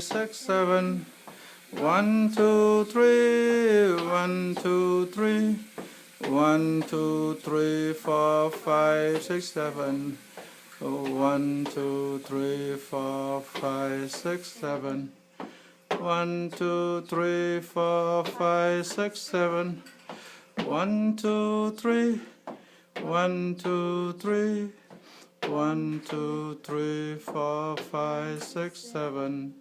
6, 7. 1, 2, 3. 1, 2, 3. 1, 2, 3, 4, 5, 6, 7. 1, 2, 3, 4, 5, 6, 7. 1, 2, 3, 4, 5, 6, 7. 1, 2, 3. 1, 2, 3. 1, 2, 3, 4, 5, 6, 7.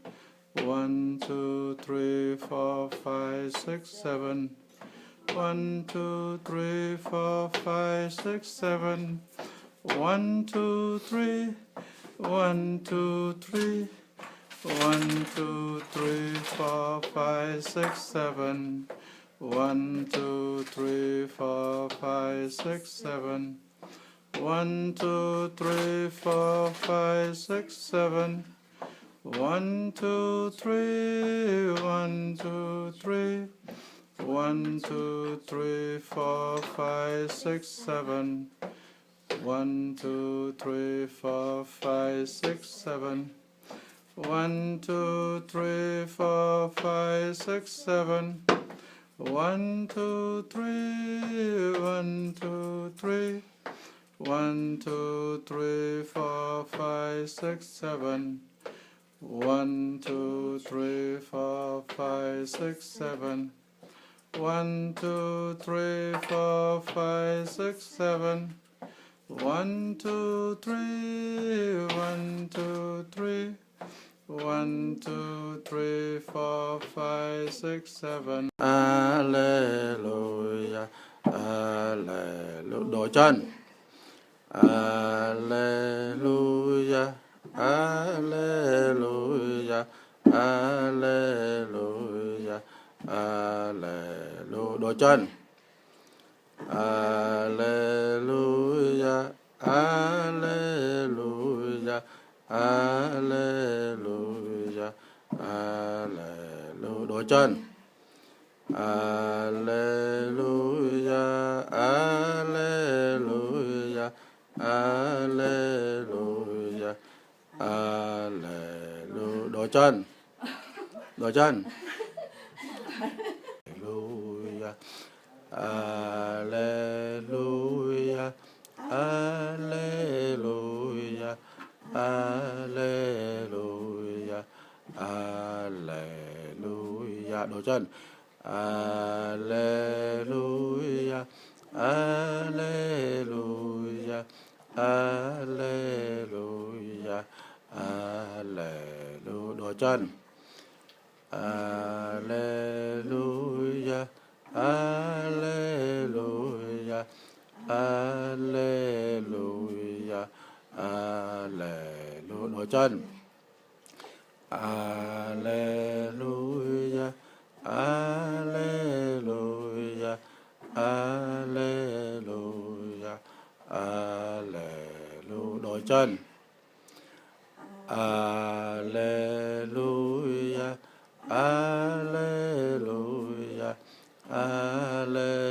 1, 2, 3, 4, 5, 6, 7. 1, 2, 3, 4, 5, 6, 7. 1, 2, 3. 1, 2, 3. 1, 2, 3, 4, 5, 6, 7. 1, 2, 3, 4, 5, 6, 7. 1, 2, 3, 4, 5, 6, 7. 1, 2, 3. 1, 2, 3. 1, 2, 3, 4, 5, 6, 7. 1, 2, 3, 4, 5, 6, 7. 1, 2, 3, 4, 5, 6, 7. 1, 2, 3. 1, 2, 3. 1, 2, 3, 4, 5, 6, 7. 1, 2, 3, 4, 5, 6, 7. 1, 2, 3, 4, 5, 6, 7. 1, 2, 3. 1, 2, 3. 1, 2, 3, 4, 5, 6, 7. Alleluia, Alleluia. Đổi chân. Alleluia, Alleluia, Alleluia, Alleluia. Đổi chân. Alleluia, Alleluia, Alleluia, Alleluia. Đổi chân. Alleluia, Alleluia, Alleluia, Alleluia. Đổi chân. Đổi chân. Alleluia, Alleluia, Alleluia, Alleluia, Alleluia. Đổi chân. Alleluia, Alleluia, Alleluia, Alleluia. Đổi chân. Alleluia, Alleluia, Alleluia, Alleluia. Đổi chân. Alleluia, Alleluia, Alleluia, Alleluia. Đổi chân. Alleluia, Alleluia, Alleluia,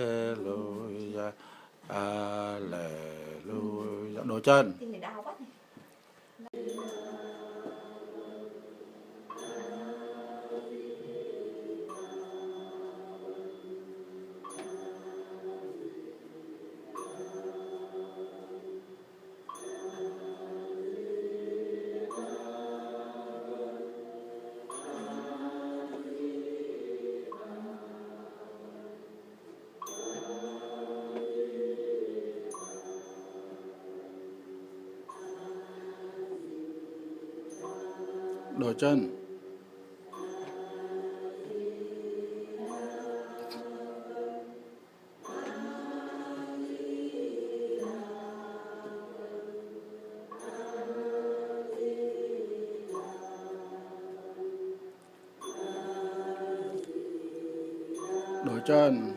Alleluia. Đổi chân. Đổi chân. Đổi chân.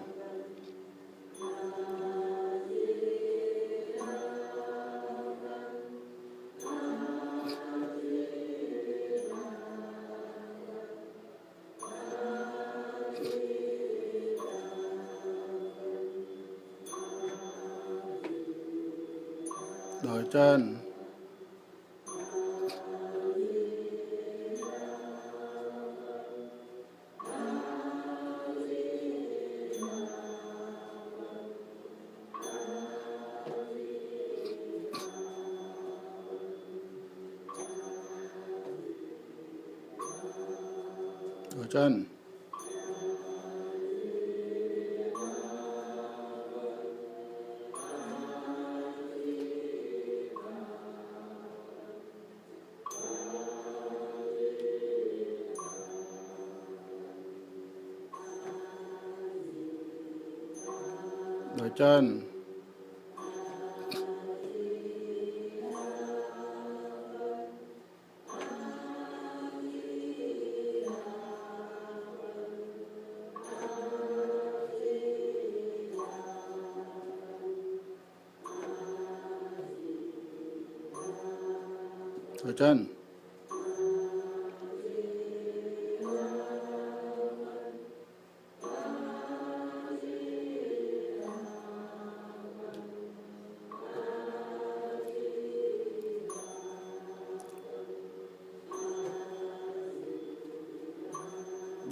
Đổi chân. Đổi chân. Đổi chân. Đổi chân.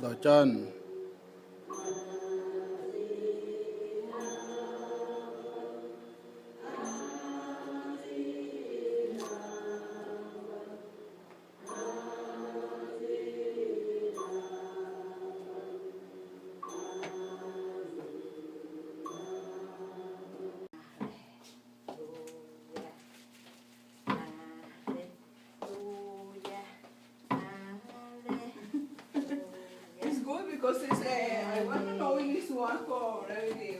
Đổi chân. It's good because it's, I want to know this one for every day.